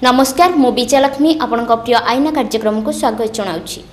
नमस्कार मु विजयलक्ष्मी आपणक प्रिय आईना कार्यक्रम को स्वागत जनाउछि।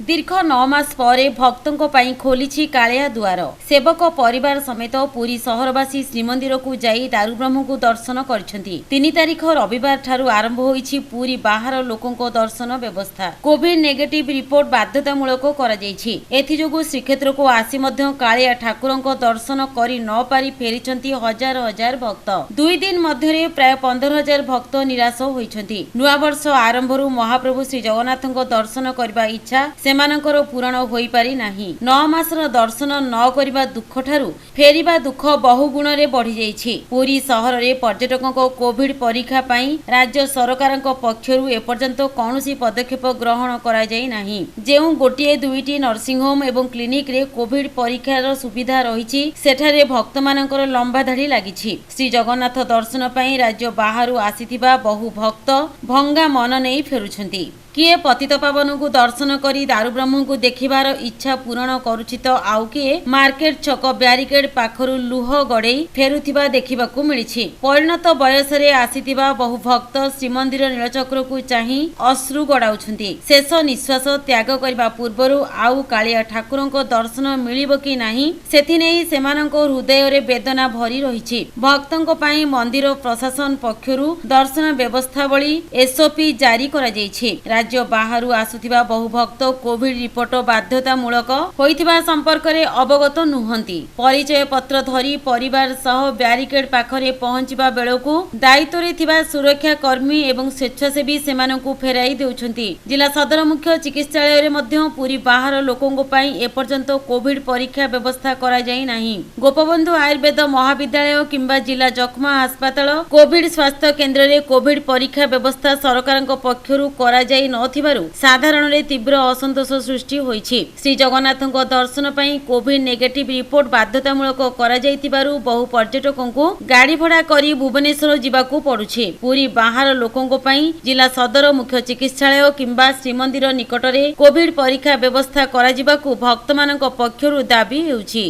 दीर्घ 9 मास पर भक्तों पर खोली कालिया दुआर। सेवक परिवार समेत पुरी सहरवासी श्रीमंदिर को जाई दारुब्रह्म को दर्शन करछंती। 3 तारिख रविवार ठारू आरंभ होईछि पुरी बाहर लोकों दर्शन व्यवस्था। कोविड नेगेटिव रिपोर्ट बाध्यतामूलक करा जाईछि। एथिजोगु श्रीक्षेत्र को आसी मध्य कालिया ठाकुरंक दर्शन करि न पारि फेरिछंती हजार हजार भक्त। 2 दिन मध्यरे प्राय 15,000 भक्त निराश होईछंती। नुआ वर्ष आरंभरू महाप्रभु श्री जगन्नाथଙ୍କ दर्शन करबा इच्छा सेमानଙ୍କର पूरण होई पारि नाही। 9 मासर दर्शन न करिबा दुख ठारू फेरिबा दुख बहु गुण रे बढ़ी जाईछि। पुरी सहर रे पर्यटकଙ୍କ कोविड परीक्षा पई राज्य सरकारଙ୍କ पक्षरु एपर्यंत कोनोसी पदक्षेप ग्रहण करा जाई नाही। जेउ गोटिए दुईटी नर्सिंग होम एवं क्लिनिक रे कोविड परीक्षार सुविधा रहिछि सेठारे भक्त मानकर लंबा धाड़ी लागिछि। श्री जगन्नाथ दर्शन पई राज्य बाहरु आसीथिबा बहु भक्त भंगा मन नै फेरुछंती। किए पतित पावन को दर्शन करी दारुब्रह्म को देखिबार इच्छा पूरण करुछि तो आउ किए मार्केट छक ब्यारिकेड पाखरु लुह गड़ेई फेरुथिबा देखिबाकू मिलिछि। परिणत बयस रे आसीथिबा बहु भक्त श्रीमंदिर नीलचक्र को चाहि अश्रु गड़ाउछंती। शेष निश्वास त्याग करबा पूर्वरु आउ कालिया ठाकुरंक दर्शन मिलिबो कि नाही सेथि नै सेमानंक हृदय रे वेदना भरी रहिछि। भक्तंक पई मंदिर प्रशासन पक्षरु दर्शन व्यवस्थावली एसओपी जारी करा जाईछि। राज्य बाहरु आसुथिबा बहु भक्त कोविड रिपोर्ट बाध्यतामूलक होइथिबा संपर्क रे अवगत नुहंती। परिचय पत्र धरी परिवार सह ब्यारिकेड पाखरे पहुंचीबा बेलकू दायित्व रे थिबा सुरक्षा कर्मी एवं स्वेच्छासेवी सेमानकू फेराई देउछंती। जिला सदर मुख्य चिकित्सालय रे मध्य पुरी बाहर लोकंक पई एपर्यंत कोविड परीक्षा व्यवस्था करा जाई नाही। गोपबंधु आयुर्वेद महाविद्यालय किंबा जिला जखमा अस्पताल कोविड स्वास्थ्य केंद्र रे कोविड परीक्षा व्यवस्था सरकारक पक्षरु करा जाई नथिबारु साधारण रे तीव्र असंतोष सृष्टि होईछि। श्री जगन्नाथଙ୍କ दर्शन पई कोविड नेगेटिव रिपोर्ट बाध्यतामूलक करा जाईतिबारु बहु पर्यटकଙ୍କୁ गाड़ी भड़ा करी भुवनेश्वर जिबाकू पड़ुछि। पूरी बाहर लोकंक पई जिला सदर मुख्य चिकित्सालय किंबा श्रीमंदिर निकटरे कोविड परीक्षा व्यवस्था करा जिबाकू भक्तमानक पक्षरु दाबी हेउछि।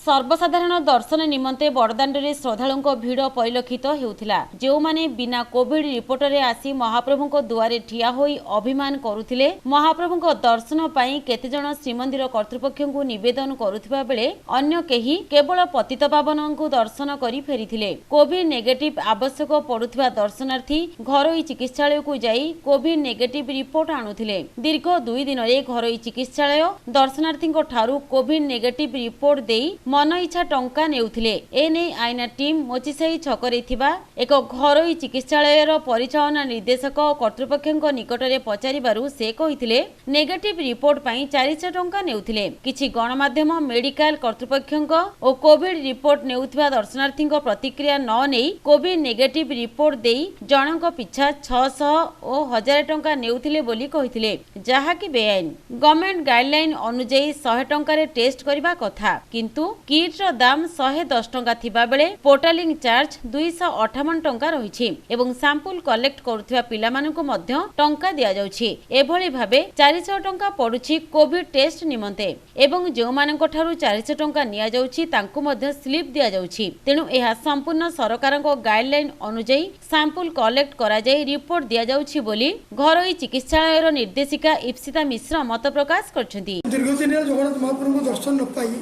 सर्वसाधारण दर्शन निमंते बड़दाण्ड रे श्रद्धालुंक भीड़ परिलक्षित हेउथिला। जो माने बिना कोविड रिपोर्ट रे आसी महाप्रभुंक दुआरे ठिया होई अभिमान करुथिले महाप्रभुंक दर्शन पई केते जण श्रीमंदिर कर्तृपक्षଙ୍କୁ निवेदन करुथिबा बेले अन्य केही केवल पतित पावनଙ୍କୁ दर्शन करी फेरिथिले। कोविड नेगेटिव आवश्यक पडुथिबा दर्शनार्थी घरोई चिकित्सालय को जाई कोविड नेगेटिव रिपोर्ट आणुथिले। दीर्घ 2 दिन रे घरोई चिकित्सालय दर्शनार्थींक ठारू कोविड नेगेटिव रिपोर्ट देई मन इच्छा टंका नेउथिले। एने आईना टीम मोचिसाई छकरे थिबा एक घरोई चिकित्सालयर परिचालना निर्देशक कर्तृपक्षଙ୍କ निकटरे पचारिबारु से कहिथिले नेगेटिव रिपोर्ट पई 400 टंका नेउथिले। किछि गणमाध्यम मेडिकल कर्तृपक्षଙ୍କ ओ कोविड रिपोर्ट नेउथिबा दर्शनार्थीଙ୍କ प्रतिक्रिया न नेई कोविड नेगेटिव रिपोर्ट देई जनक पिछा 600 ओ 1000 टंका नेउथिले बोली कहिथिले जहा कि बेआईन। गवर्नमेंट गाइडलाइन अनुसार 100 टंका रे टेस्ट करबा कथा किंतु किट रो दाम 110 टंका थिबा बेले पोर्टालिंग चार्ज 258 टंका रहिछि एवं सैंपल कलेक्ट करुथिबा पिला मानकु मध्य टंका दिया जाउछि। एभली भाबे 400 टंका पडुछि कोविड टेस्ट निमंते एवं जो मानक ठारू 400 टंका निया जाउछि तांकु मध्य स्लिप दिया जाउछि। तेनु एहा संपूर्ण सरकारक गाइडलाइन अनुसार सैंपल कलेक्ट करा जाय रिपोर्ट दिया जाउछि बोली घरोई चिकित्सालय रो निर्देशिका इप्सिता मिश्र मत प्रकाश करछन्ती। दीर्घ दिन जगन्नाथ महाप्रभु दर्शन न पाई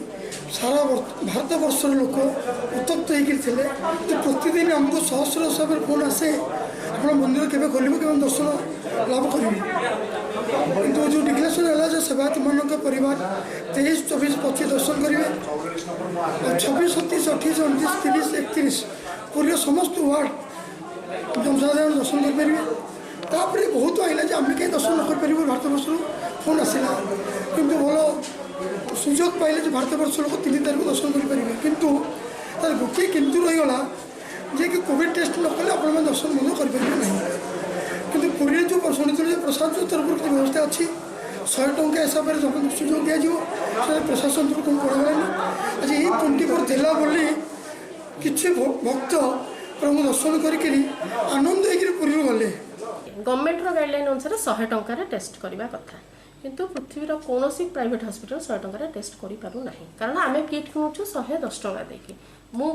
सारा भारत वर्ष लोक उत्तप्त होते तो प्रतिदिन आमको सहस्र हिसाब से फोन आसे आप मंदिर के खोल के दर्शन लाभ करेंगे किंतु जो डिक्लेरेशन है सेवायत मान परिवार 23, 24, 25 दर्शन करेंगे 26, 27, 28, 29, 30, 31 पूरे समस्त वार्ड जनसाधारण दर्शन करेंगे। बहुत आईला आम कहीं दर्शन न कर भारत वर्ष फोन आसला किंतु भल सुजोग पाइले जो भारत वर्ष लोक 3 तारिख दर्शन करेंगे किंतु तार गोटे किंतु रहीगला जे कि कोविड टेस्ट न कले आप दर्शन मन करेंगे ना कि पुरी जो शुणी प्रशासन तरफ व्यवस्था अच्छी 100 टंका हिसाब से सुजोग दिज्व प्रशासन तरफ कौन पड़ानी आज ये 24 देला बोली किसी भक्त प्रभु दर्शन करके आनंद होकर पुरी गले। गवर्नमेंट गाइडलाइन अनुसार 100 टंकार टेस्ट करने कथा किंतु पृथ्वीर कौन प्राइवेट हॉस्पिटल 100 टंकार टेस्ट करूना कारण आम किट किणुचु 110 टंका देकी मु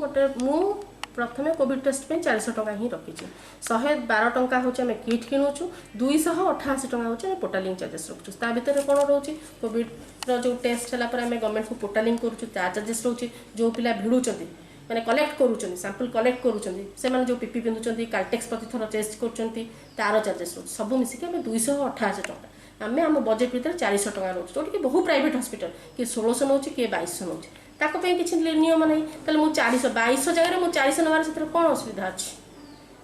प्रथम कोविड टेस्ट पे 400 टंका ही रखी 112 टंका हूँ आम किट किणुचु 288 टंका हूँ पोर्टालिंग चार्जेस रखुचु ता भितर कौन रोचे कोविड जो टेस्ट है गवर्नमेंट को पोर्टालिंग करुचु ता चार्जेस रोचे जो पिला भिड़ुंट मैंने कलेक्ट करूँ सैंपल कलेक्ट करूँ जो पीपी पिंधुंट कार्टेक्स प्रति थर टेस्ट कर तार चार्जेस रोचे सब मिसिक 288 टंका आम आम बजेट भितर 400 टंका रोचे जोटि बहुत प्राइवेट हॉस्पिटल किए 1600 नौ किए 2200 नौ ताकि किसी नियम ना तेल मुझे 422 जगह मुझे 400 नवार से कौन असुविधा अच्छी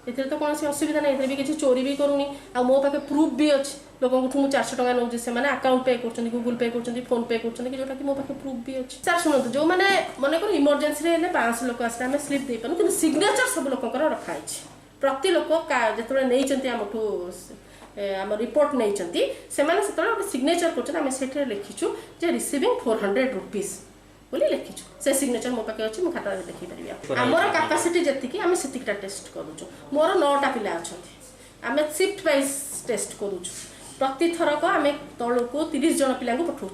ए तो कौन असुविधा ना भी किसी चोरी भी करूनी आ मो पाखे प्रूफ भी अच्छी लोगों मुझे 400 टंका नौ से अकाउंट पे कर गूगल पे कर फोन पे कर जोटा कि मो पाखे प्रूफ भी अच्छी सर शुणु जो मैंने मन कर इमरजेन्सी 500 लोक आस स्लीप दे पारूँ कि सिग्नेचर सब लोक रखाई प्रति लोक जो नहीं आमठू आम रिपोर्ट नहीं से सिग्नेचर कर लिखीचु जे रिसीविंग 400 रुपीज बोली लिखीचु से सिग्नेचर मो पाखे अच्छी खाता देखी पारि आमर कैपेसिटी जी आम से टेस्ट करूँ मोर 9टा पिला अच्छा आम शिफ्ट वाइज टेस्ट करूँ प्रति थरक आम तलू को 30 जन पिला पठाऊ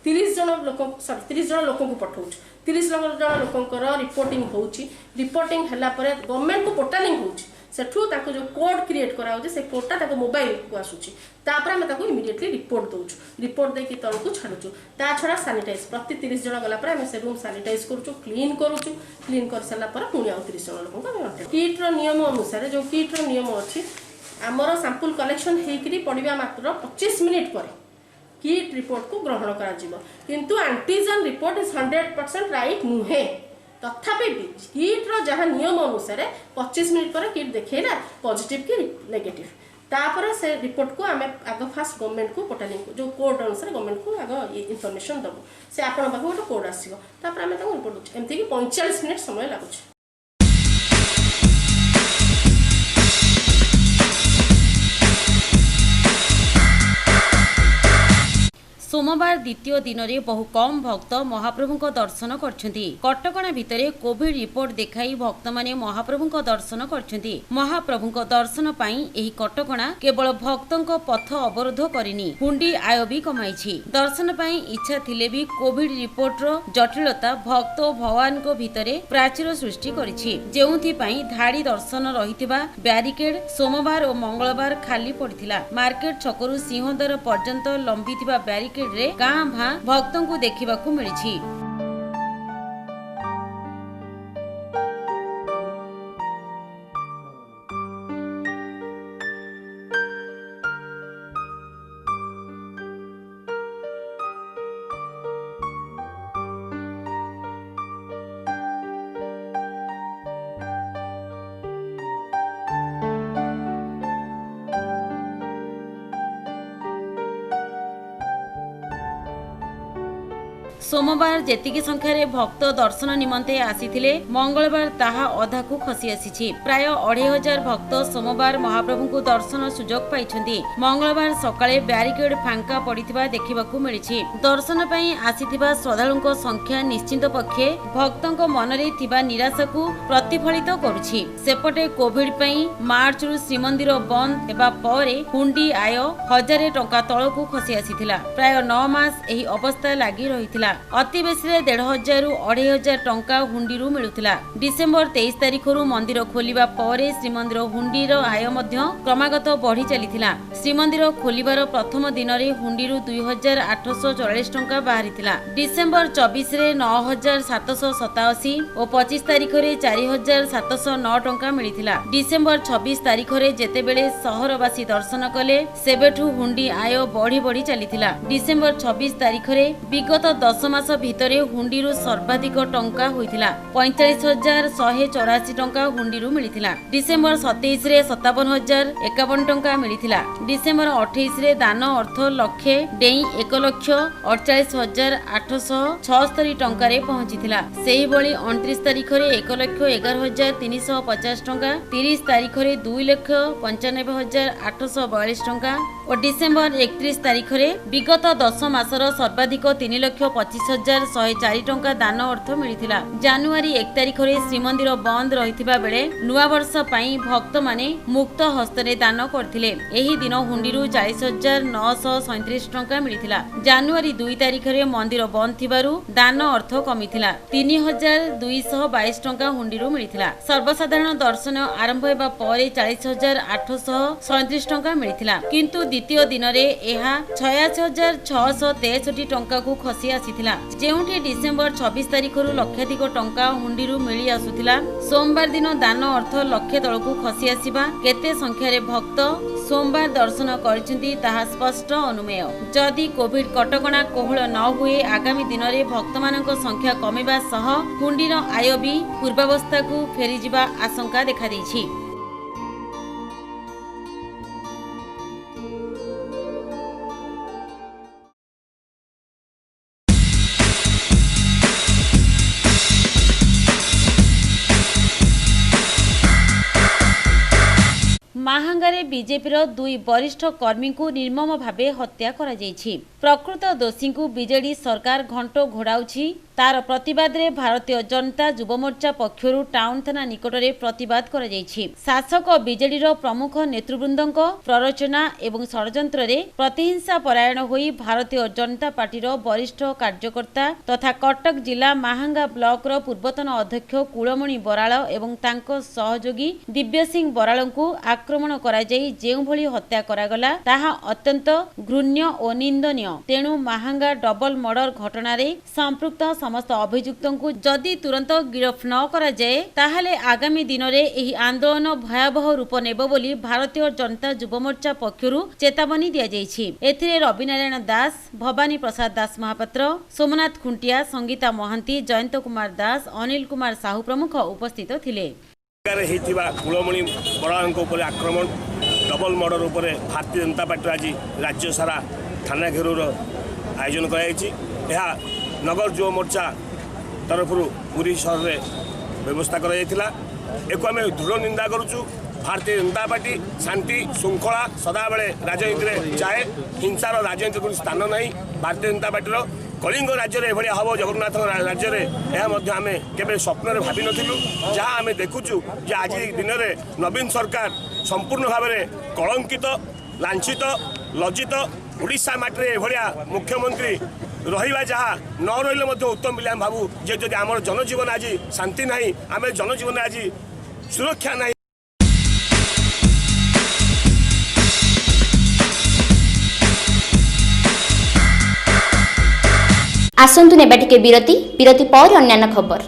30 जन लोक सॉरी 30 जन लोक पठाऊ 30 जन लोकर रिपोर्टिंग होची रिपोर्टिंग है गवर्नमेंट को पोर्टालिंग होची सेठू ताको जो कोड क्रिएट कराउजे से कोडटा ताको मोबाइल को आसुची तापर हम ताको इमीडिएटली रिपोर्ट दउछु रिपोर्ट देकी तळु को छाडुछु ता छडा सैनिटाइज प्रति 30 जन गला पर हम से रूम सैनिटाइज करूछु क्लीन कर सला पर पुणी आ 30 जन लोक को किट रो नियम अनुसार जो किट रो नियम अछि हमर सैंपल कलेक्शन हेकरी पडिबा मात्र 25 मिनिट पर किट रिपोर्ट को ग्रहण करा जिवो किंतु एंटीजन रिपोर्ट इज 100% राइट नुहे तथापि भी किट रो जहाँ नियम अनुसार 25 मिनिट पर किट देखेला पॉजिटिव कि नेगेटिव तापर से रिपोर्ट को आम आग फास्ट गवर्नमेंट को पोर्टालिंग जो कोड अनुसार गवर्नमेंट को आग इनफॉरमेशन दबो से आपण पाखु गोटे कोड आसीबो तापर आम ताको रिपोर्ट दउछ एमती कि 45 मिनिट समय लागुछ। सोमवार द्वितीय दिन में बहु कम भक्त महाप्रभु दर्शन करछंती कटकणा भितरे कोविड रिपोर्ट देखाई भक्त माने महाप्रभु दर्शन करछंती महाप्रभु दर्शन पाई एही कटकणा केवल भक्तों पथ अवरोध करिनी हुंडी आय भी कमाई दर्शन पाई इच्छा थिले भी कोविड रिपोर्ट रो जटिलता भक्त भगवान को भितरे प्राचीर सृष्टि करिछि जेउथि पाई धाड़ी दर्शन रहितिबा बैरिकेड सोमवार और मंगलवार खाली पड़िथिला मार्केट छकरू सिंहद्वार पर्यंत लंबिथिबा बैरिकेड रे गाँ भाँ भक्तों को देखिबाकू मिलिछि। सोमवार जेतिकी संख्यार भक्त दर्शन निमंते आसीथिले मंगलवार ताहा अधा को खसी आसीछि प्राय 2500 भक्त सोमवार महाप्रभु को दर्शन सुजोग पाइछन्ति मंगलवार सकाळे बैरिकेड फांका पड़िथिबा देखिबाकू मिलिछि दर्शन पई आसीथिबा श्रद्धालुंको संख्या निश्चित पक्षे भक्तंको मनरे थिबा निराशा को प्रतिफलित करूछि सेपटे कोविड पई मार्च रु श्रीमंदिर बंद हेबा परे हुंडी आय 1000 टंका तळकू खसी आसीथिला प्राय 9 मास एही अवस्था लागि रहिथिला अति बेसी 1500 रु 2500 टंका हुंडी मिलुथिला डिसेंबर 23 तारिख रु मंदिर खोलिबा परे श्रीमंदिर हुंडीर आय मध्य क्रमागत बढ़ी चलीथिला श्रीमंदिर खोलिबार प्रथम दिन रे हुंडी 2844 टंका बाहरिथिला डिसेंबर 24 रे 9787 और 25 तारिख रे 4709 टंका मिलिथिला डिसेंबर 26 तारिख रे जेतेबेले सहरवासी दर्शन कले सेबेठु हुंडी आय बढ़ी बढ़ी चलीथिला डिसेंबर 26 तारिख रे विगत 10 मास भितरे हुंडी सर्वाधिक टंका होइथिला 45184 टंका हुंडी मिलिथिला डिसेंबर 27 रे 57051 टंका मिलिथिला डिसेंबर 28 रे दान अर्थ लक्षे डेई 1,48,876 टंका रे पहुंचीथिला सेही बळी 29 तारिख रे 1,11,350 टंका 30 तारिख रे 2,95,842 टंका और डिसेम्बर 31 तारिख में विगत 10 मासर सर्वाधिक 3,25,104 टंका दान अर्थ मिलिथिला। जानुआरी 1 तारिख में श्रीमंदिर बंद रहिथिबा बेले नुआ वर्ष पई भक्त माने मुक्त हस्तरे दान करथिले। एही दिन हुंडीरू 40,937 टंका मिलिथिला। जानुआरी 2 तारिख में मंदिर बंद थिबारु दान अर्थ कमिथिला। 3,222 टंका हुंडीरू मिलिथिला। सर्वसाधारण दर्शन आरंभ हेबा परे 40,837 टंका मिलिथिला, किंतु द्वितीय दिन रे एहा 86,663 टंका को खसी आसीथिला। जेउठी डिसेम्बर 26 तारिख रु लक्षाधिक टंका हुंडीरू मिली आसुथिला, सोमवार दिन दान अर्थ लक्ष्य तळकू खसी आसीबा केते संख्या रे भक्त सोमवार दर्शन करछन्ती ताहा स्पष्ट अनुमेय। जदि कोविड कटकणा कोहळ न हुए आगामी दिन रे भक्त मानक संख्या कमिबा सह हुंडीर आय भी पूर्वावस्था को फेरी जिबा आशंका देखा दैछि। माहांगारे बीजेपी दुई वरिष्ठ कर्मी को निर्मम भावे हत्या करा जायछि। प्रकृत दोषी को बीजेडी सरकार घंटो घोड़ाउछि। तार प्रतिवाद रे भारतीय जनता युव मोर्चा पक्षरु टाउन थाना निकट रे प्रतिवाद करा जायछि। शासक बीजेडी रो प्रमुख नेतृवृंदक प्ररोचना एवं षडयंत्र रे प्रतिहिंसा परायण होई भारतीय जनता पार्टी रो वरिष्ठ कार्यकर्ता तथा कटक जिला माहांगा ब्लॉक रो पूर्वतन अध्यक्ष कुलमणि बराळ एवं तांको सहयोगी दिव्य सिंह बराळ को आक्रमण करा जाई जेउ भली हत्या करागला ताहा अत्यंत घृण्य और निंदनीय। तेणु माहांगा डबल मर्डर घटना रे संपृक्त समस्त अभियुक्तों को जदि तुरंत गिरफ न करा जाए ताहले आगामी दिन रे एही आंदोलन भयावह रूप नेबो बोली भारतीय जनता युव मोर्चा पक्षरु चेतावनी दिया जायछि। एथिरे रविनारायण दास, भवानी प्रसाद दास महापात्र, सोमनाथ खुंटिया, संगीता महांती, जयंत कुमार दास, अनिल कुमार साहू प्रमुख उपस्थित थिले। कुलमणि बराळଙ୍କ ଉପରେ आक्रमण डबल मर्डर उपरे भारतीय जनता पार्टी आज राज्य सारा थाना घेरूर आयोजन कराई। नगर युव मोर्चा तरफ पूरी सहर में व्यवस्था कर दृढ़ निंदा करुचु। भारतीय जनता पार्टी शांति श्रृंखला सदाबले राजनीति चाहे, हिंसार राजनीति को स्थान नहीं। भारतीय जनता पार्टी कलिंग राज्य में एभलिया हम जगन्नाथ राज्य में यह आम केवे स्वप्न भावी नथिलु। जहाँ आम देखुचु जे आज दिन में नवीन सरकार संपूर्ण भाव में कलंकित, लांछित, लज्जित ओडिशा माटी में एभलिया मुख्यमंत्री रहिबा जहाँ न रही उत्तम बोली आम भावु जे जदि आम जनजीवन आज शांति नहीं, आम जनजीवन आज सुरक्षा नहीं। आसंतु नेबा टिके विरति पर अन्यान्य खबर।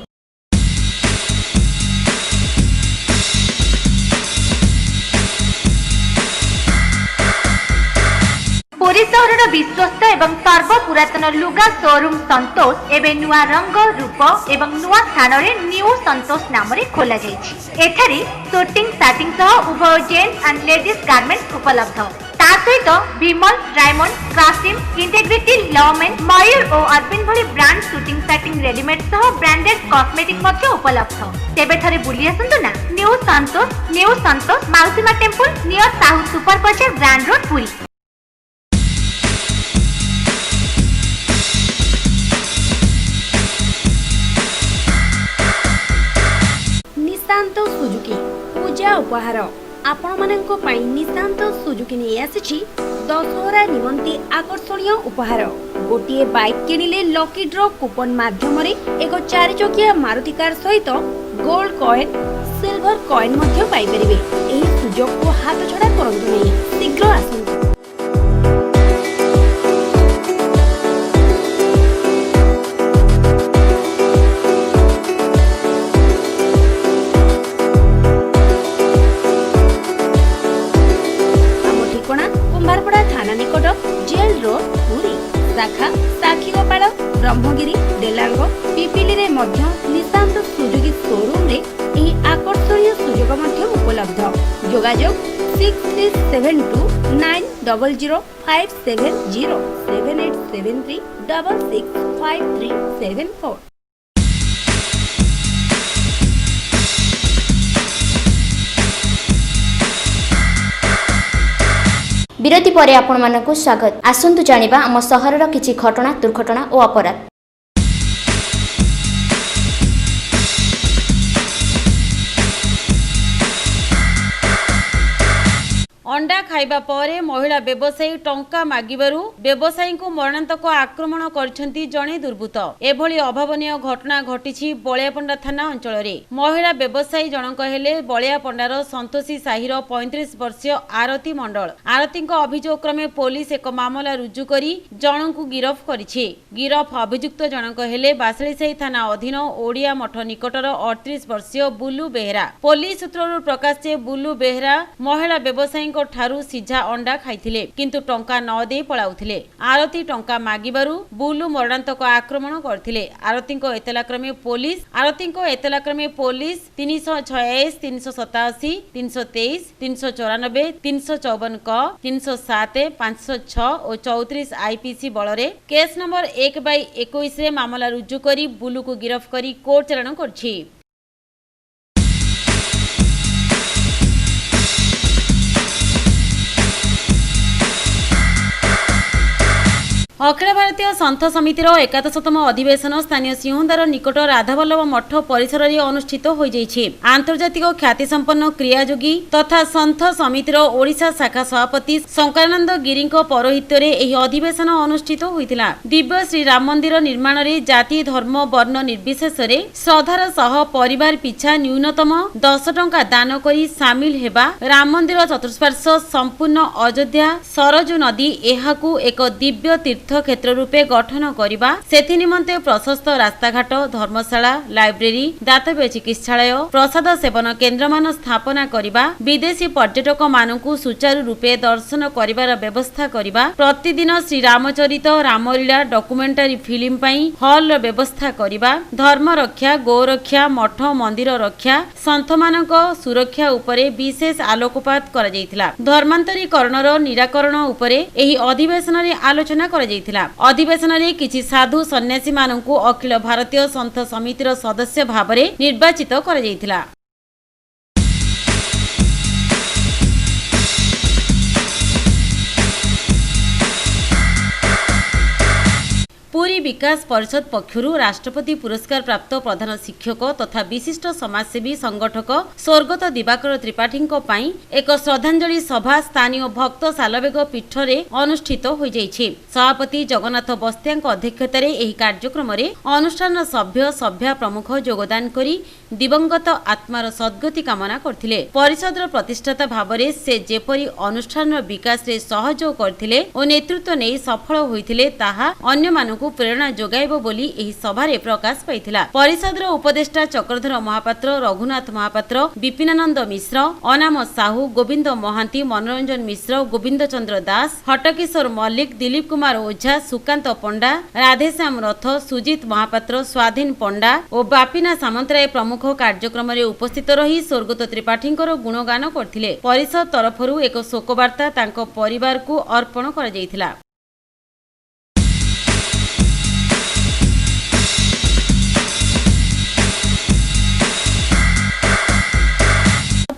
पुरी सहर विश्वस्त एवं सर्व पुरातन लुगा शोरूम संतोष एवं नुआ रंग रूप एवं नुआ स्थान रे न्यू संतोष नाम रे खोला जायछि। एठारे शूटिंग साटिंग सह उभय जेंट्स एंड लेडीज गारमेंट्स उपलब्ध। ता सहित विमल, डायमंड, कासिम, इंटेग्रिटी, लवमेन, मयूर और अरविंद भली ब्रांड शूटिंग साटिंग रेडीमेड सह ब्रांडेड कॉस्मेटिक मध्ये उपलब्ध। तेबे थरे बुली आसंतु ना new Santosh Mausima temple near south super Bazaar grand road Puri. Nishant Suzuki Puja उपहार आपण माननको पई निशांत सुजुकी नै आसीछि दशहरा निमंती आकर्षणीय उपहार। गोटिए बाइक किनिले लकी ड्रॉ कूपन माध्यम रे एक 4 चकिया मारुति कार सहित गोल्ड कॉइन, सिल्वर कॉइन मध्ये पाई परिबे। एही सुजोग को हाथ छडा करंतु नै, शीघ्र आसंतु। जेल रोड पुरी शाखा साखीगोपाल, ब्रह्मगिरी, डेलांगो, पिपिली रे मध्य निशांत सुजुकी शोरूम रे एही आकर्षणीय सुजोग मध्य उपलब्ध। जोगाजोग 6372 900 570 7873 665374। विरति परे आपनमानकु स्वागत। आसंतु जानिबा आम सहरर किछि घटना दुर्घटना और अपराध। अंडा खाइबा परे महिला व्यवसायी टंका मागिबारु व्यवसायी को मरणांतक आक्रमण करछंती जणे दुर्बृत्त। एभली अभावनीय घटना घटिछि बलियापंडा थाना अंचल रे। महिला व्यवसायी जनक हेले बलियापंडार संतोषी साहिर 35 वर्षीय आरती मंडल। आरती अभियोग क्रमे पुलिस एक मामला रुजु करी जनकु गिरफ करिछि। गिरफ अभियुक्त जनक हेले बासळीसाही थाना अधीन ओडिया मठ निकटर 38 वर्षीय बुलु बेहरा। पुलिस सूत्ररु प्रकाश जे बुलु बेहरा महिला व्यवसायी ठारू सिझा अंडा खाइथिले किंतु टंका न दे पळाउथिले। आरती टंका मागिबारु बुलु मरणांतक आक्रमण करथिले। आरती एतला क्रमे पुलिस 326, 387, 323, 394, 354 क 307, 506 और 34 आईपीसी बलरे केस नंबर 1/21 रे मामला रुजु करी बुलु को गिरफ करी कोर्ट चालाण करछि। अखिल भारतीय संत समितिर 71तम अधिवेशन स्थानीय सिंहदार निकट राधावल्लभ मठ परिसर में अनुष्ठित हो जाइछि। आंतर्जातिक ख्यातिसंपन्न क्रियायोगी तथा संत समितिर ओडिशा शाखा सभापति शंकरानंद गिरी पौरोहित्य रे एही अधिवेशन अनुष्ठित होइतिला। दिव्य श्री राम मंदिर निर्माण रे जाति धर्म वर्ण निर्विशेष रे श्रद्धार सह परिवार पिछा न्यूनतम 10 टंका दान करी सामिल हेबा, राम मंदिर चतुष्पार्श्व संपूर्ण अयोध्या सरजू नदी एहाकू एक दिव्य तीर्थ क्षेत्र रूपे गठन करिबा, सेथि निमंते प्रशस्त रास्ताघाट, धर्मशाला, लाइब्रेरी, दातव्य चिकित्सालय, प्रसाद सेवन केन्द्र मान स्थापना करिबा, विदेशी पर्यटक मानकू सुचारू रूपे दर्शन करिबार व्यवस्था करिबा, प्रतिदिन श्री रामचरित रामलीला डॉक्यूमेंटरी फिल्म पई हॉल व्यवस्था करिबा, धर्म रक्षा, गो रक्षा, मठ मंदिर रक्षा, संत मानक सुरक्षा उपरे विशेष आलोकपात करा जायतिला। धर्मांतरीकरणर निराकरण उपरे एही अधिवेशन रे आलोचना करा जायतिला। अधिवेशन रे किछि साधु सन्यासी मानकू अखिल भारतीय संत समितिर सदस्य भाबरे निर्वाचित करा जायतिला। पुरी विकास परिषद पक्षरु राष्ट्रपति पुरस्कार प्राप्त प्रधान शिक्षक तथा विशिष्ट समाजसेवी संगठक स्वर्गत दिवाकर त्रिपाठी पई एक श्रद्धांजलि सभा स्थानीय भक्त सालवेग पीठ रे अनुष्ठित हो जाइछि। सभापति जगन्नाथ बस्तिया अध्यक्षता रे एही कार्यक्रम रे अनुष्ठान सभ्य सभ्या प्रमुख योगदान करी दिवंगत आत्मार सद्गति कामना करथिले। परिषदर प्रतिष्ठाता भाबरे से जेपरि अनुष्ठान विकास रे सहयोग करथिले और नेतृत्व नै सफल होइथिले ताहा अन्य मानकु प्रेरणा जोगाइबो बोली एही सभारे प्रकाश पाइथिला। परिषदर उपदेष्टा चक्रधर महापात्र, रघुनाथ महापात्र, विपिनानंद मिश्र, अनाम साहू, गोविंद महांती, मनोरंजन मिश्र, गोविंद चंद्र दास, हटकिशोर मल्लिक, दिलीप कुमार ओझा, सुकांत पंडा, राधेश्याम रथ, सुजित महापात्र, स्वाधीन पंडा और बापिना सामंतराय प्रमुख कार्यक्रम रे उपस्थित रही स्वर्गत त्रिपाठींकर गुणगान करथिले। परिषद तरफरु एक शोकवार्ता तांको परिवार को अर्पण करा जायतिला।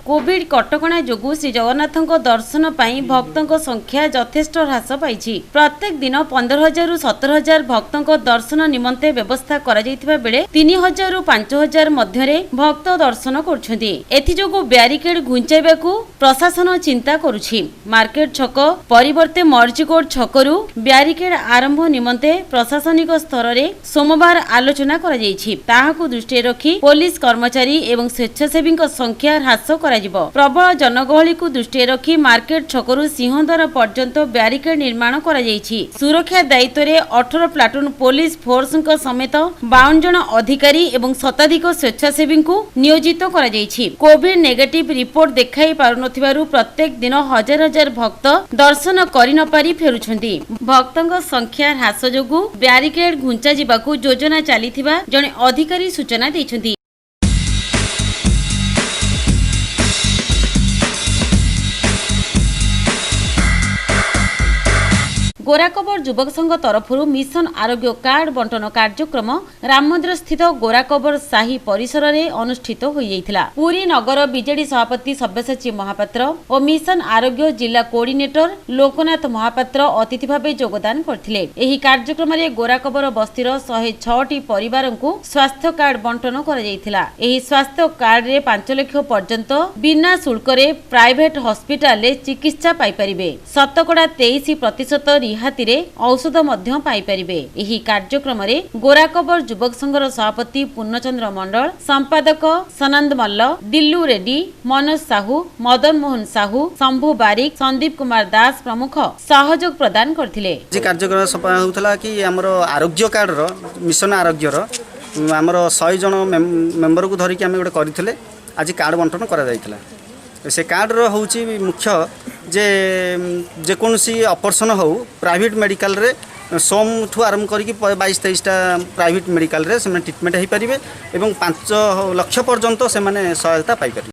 कोविड कटकणा जोगु श्री जगन्नाथଙ୍କ दर्शन ପାଇଁ भक्तଙ୍କ संख्या यथेष्ट ह्रास पाइछि। प्रत्येक दिन 15,000 रु 17,000 भक्तଙ୍କ दर्शन निमंते व्यवस्था करा जायतिबा बेले 3,000 रु 5,000 मध्यरे भक्त दर्शन करुछन्ति। एथि जोगु ब्यारिकेड घुंचाइबाकू प्रशासन चिंता करुछि। मार्केट छक परिवर्ते मर्जीकोट छकरू ब्यारिकेड आरंभ निमंते प्रशासनिक स्तर रे सोमवार आलोचना करा जायछि। ताहाकू दृष्टि रखी पुलिस कर्मचारी एवं स्वेच्छासेवी संख्या ह्रास प्रबल जनगहली को दृष्टि रखी मार्केट छकरू सिंहद्वार पर्यंत ब्यारिकेड निर्माण करा जायछि। सुरक्षा दायित्व रे 18 प्लाटून पुलिस फोर्स समेत 52 जन अधिकारी एवं शताधिक स्वेच्छासेवी को नियोजित करा जायछि। कोविड नेगेटिव रिपोर्ट देखाई पारुनथिबारु प्रत्येक दिन हजार हजार भक्त दर्शन करि न पारि फेरुछन्ति। भक्तଙ୍କ संख्या ह्रास जोगु ब्यारिकेड घुंचा जिबाकू योजना चालिथिबा जने अधिकारी सूचना दैछन्ति। गोराकबर युवक संघ तरफ मिशन आरोग्य कार्ड बंटन कार्यक्रम राम मंदिर स्थित गोराकबर शाही परिसर में अनुष्ठित हो जाइथिला। पुरी नगर बीजेडी सभापति सब्यसाची महापात्र और मिशन आरोग्य जिला कोऑर्डिनेटर लोकनाथ महापात्र अतिथि भाव योगदान करथिले। एही कार्यक्रम में गोराकबर बस्तीर 106टी परिवार को स्वास्थ्य कार्ड बंटन करा जाइथिला। एही स्वास्थ्य कार्ड रे 5 लाख पर्यंत बिना शुल्क रे प्राइवेट हॉस्पिटल रे चिकित्सा पाई परिबे। शतकड़ा 23% रिहाती रे औषध मध्य पाई परिबे। एही कार्यक्रम रे गोराकबर युवक संघर सभापति पूर्णचंद्र मंडल, संपादक सनंद मल्ल, दिल्लू रेड्डी, मनोज साहू, मदन मोहन साहू, शंभु बारिक, संदीप कुमार दास प्रमुख सहयोग प्रदान करथिले। जे कार्यक्रम सफा होतला कि हमर आरोग्य कार्ड रो मिशन आरोग्य रो हमर 100 जन मेंबर को धरि कि हम गोटे करथिले। आज कार्ड बंटन करा जाइतला। से कार्ड रो होउची मुख्य जे कोनसी ऑपरेशन हो प्राइवेट मेडिकल रे सोम ठू आरंभ करके 22-23टा प्राइवेट मेडिकल रे से ट्रीटमेंट हो पारे और 5 लाख पर्यंत से सहायता पाई पारे।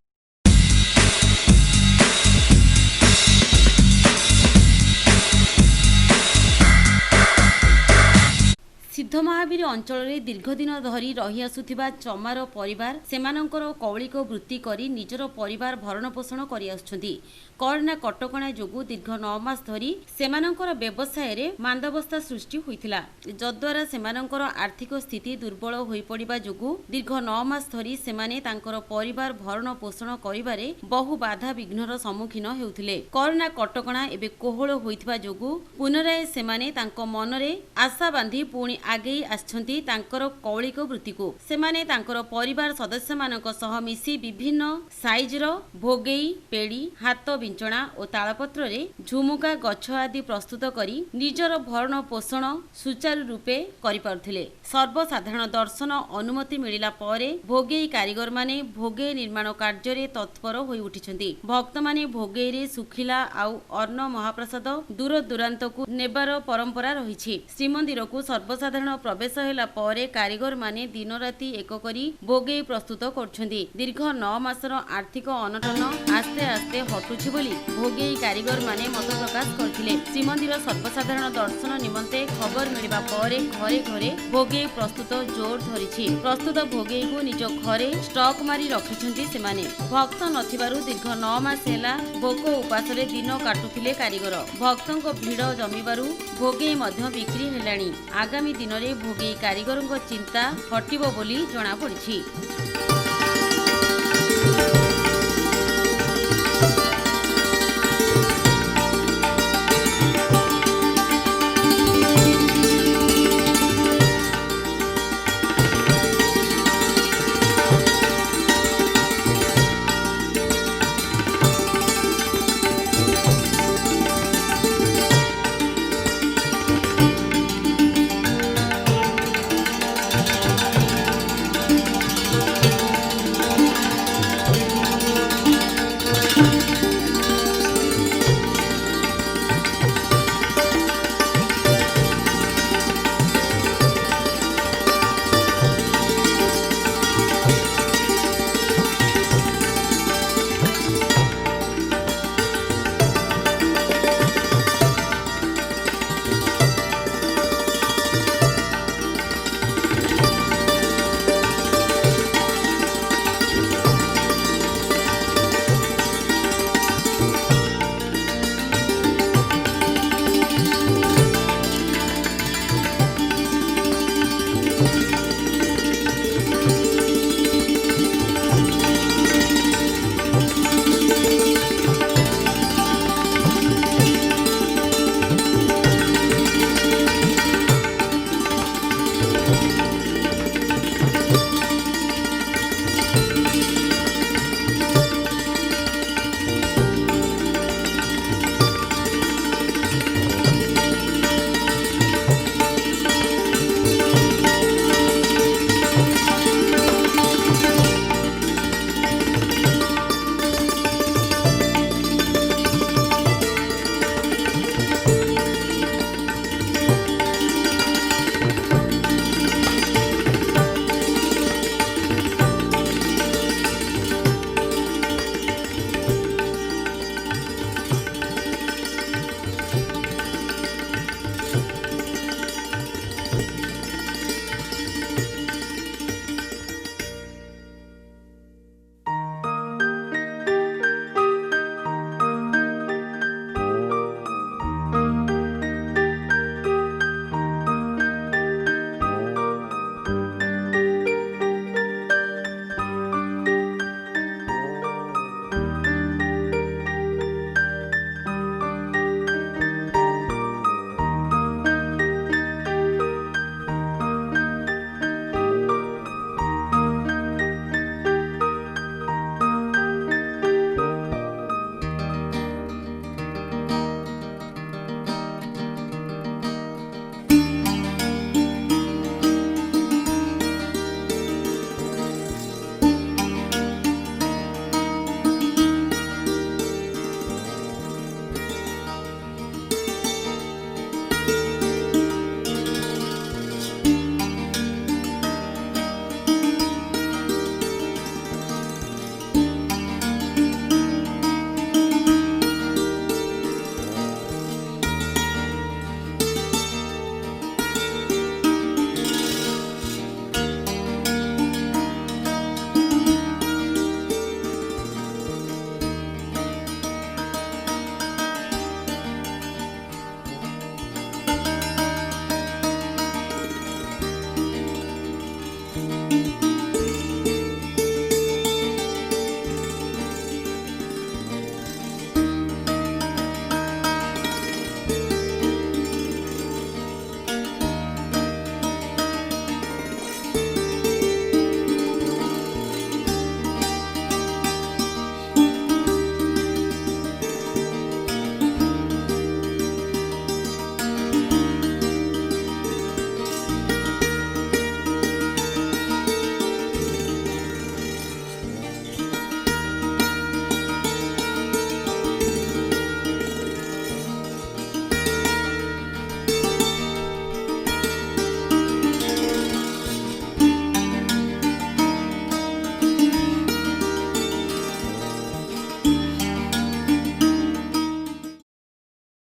सिद्ध महावीर अंचल में दीर्घदिन धरी रही आसुथिबा चमार परिवार सेमानंकर कौलिक वृत्ति करी निजर परिवार भरण पोषण करि आछुछंती। कोरोना कटकणा जोगु दीर्घ 9 मास धरी सेमानंकर व्यवसाय रे मांदावस्था सृष्टि होइथिला, जद्वारा सेमानंकर आर्थिक स्थिति दुर्बल होई पड़िबा जोगु दीर्घ 9 मास धरी सेमाने तांकर परिवार भरण पोषण करिबारे बहु बाधा विघ्नर सम्मुखीन हेउथिले। कोरोना कटकणा एबे कोहळ होइथिबा जोगु पुनराय सेमाने तांको मनरे आशा बांधी पुणी आगे आछंती तांकर कौलिक वृत्ति को। सेमाने तांकर परिवार सदस्य मानक सह मिसी विभिन्न साइज रो भोगेई, पेड़ी, हाथ विंचणा और तालपत्र रे झुमुका गछ आदि प्रस्तुत करी निजर भरण पोषण सुचारू रूपे करि पारुथिले। सर्वसाधारण दर्शन अनुमति मिलिला परे भोगेई कारीगर माने भोगे निर्माण कार्य रे तत्पर होई उठिछंती। भक्त माने भोगेई रे सुखिला आउ अन्न महाप्रसाद दूर दूरांत को नेबार परंपरा रहिछि। श्रीमंदिर को सर्वसाधारण प्रवेश होला परे कारीगर माने दिन राति एक करी भोगेई प्रस्तुत करछंती। दीर्घ 9 मासर आर्थिक अनटन आस्ते आस्ते हटुछि बोली भोगेई कारीगर माने मत प्रकाश करथिले। श्रीमंदिर सर्वसाधारण दर्शन निमंते खबर मिलिबा परे घरे घरे भोगेई प्रस्तुत जोर धरिछि। प्रस्तुत भोगेई को निज घरे स्टॉक मारी रखिछंती सेमाने। भक्त नथिबारु दीर्घ 9 मास हेला भोक उपास रे दिन काटुथिले कारीगर। भक्तंक भीड़ जमिबारु भोगेई मध्य बिक्री हेलाणी। आगामी दिन रे भोगेई कारीगरଙ୍କ चिंता हटिबो बोली जणा पड़िछि।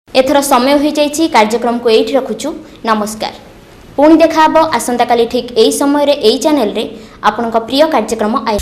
एथर समय हो जाइछि कार्यक्रम को एठी रखुछु नमस्कार पुणी देखा आसंता काली ठीक एई समय रे एई चैनल रे आपनका प्रिय कार्यक्रम आइ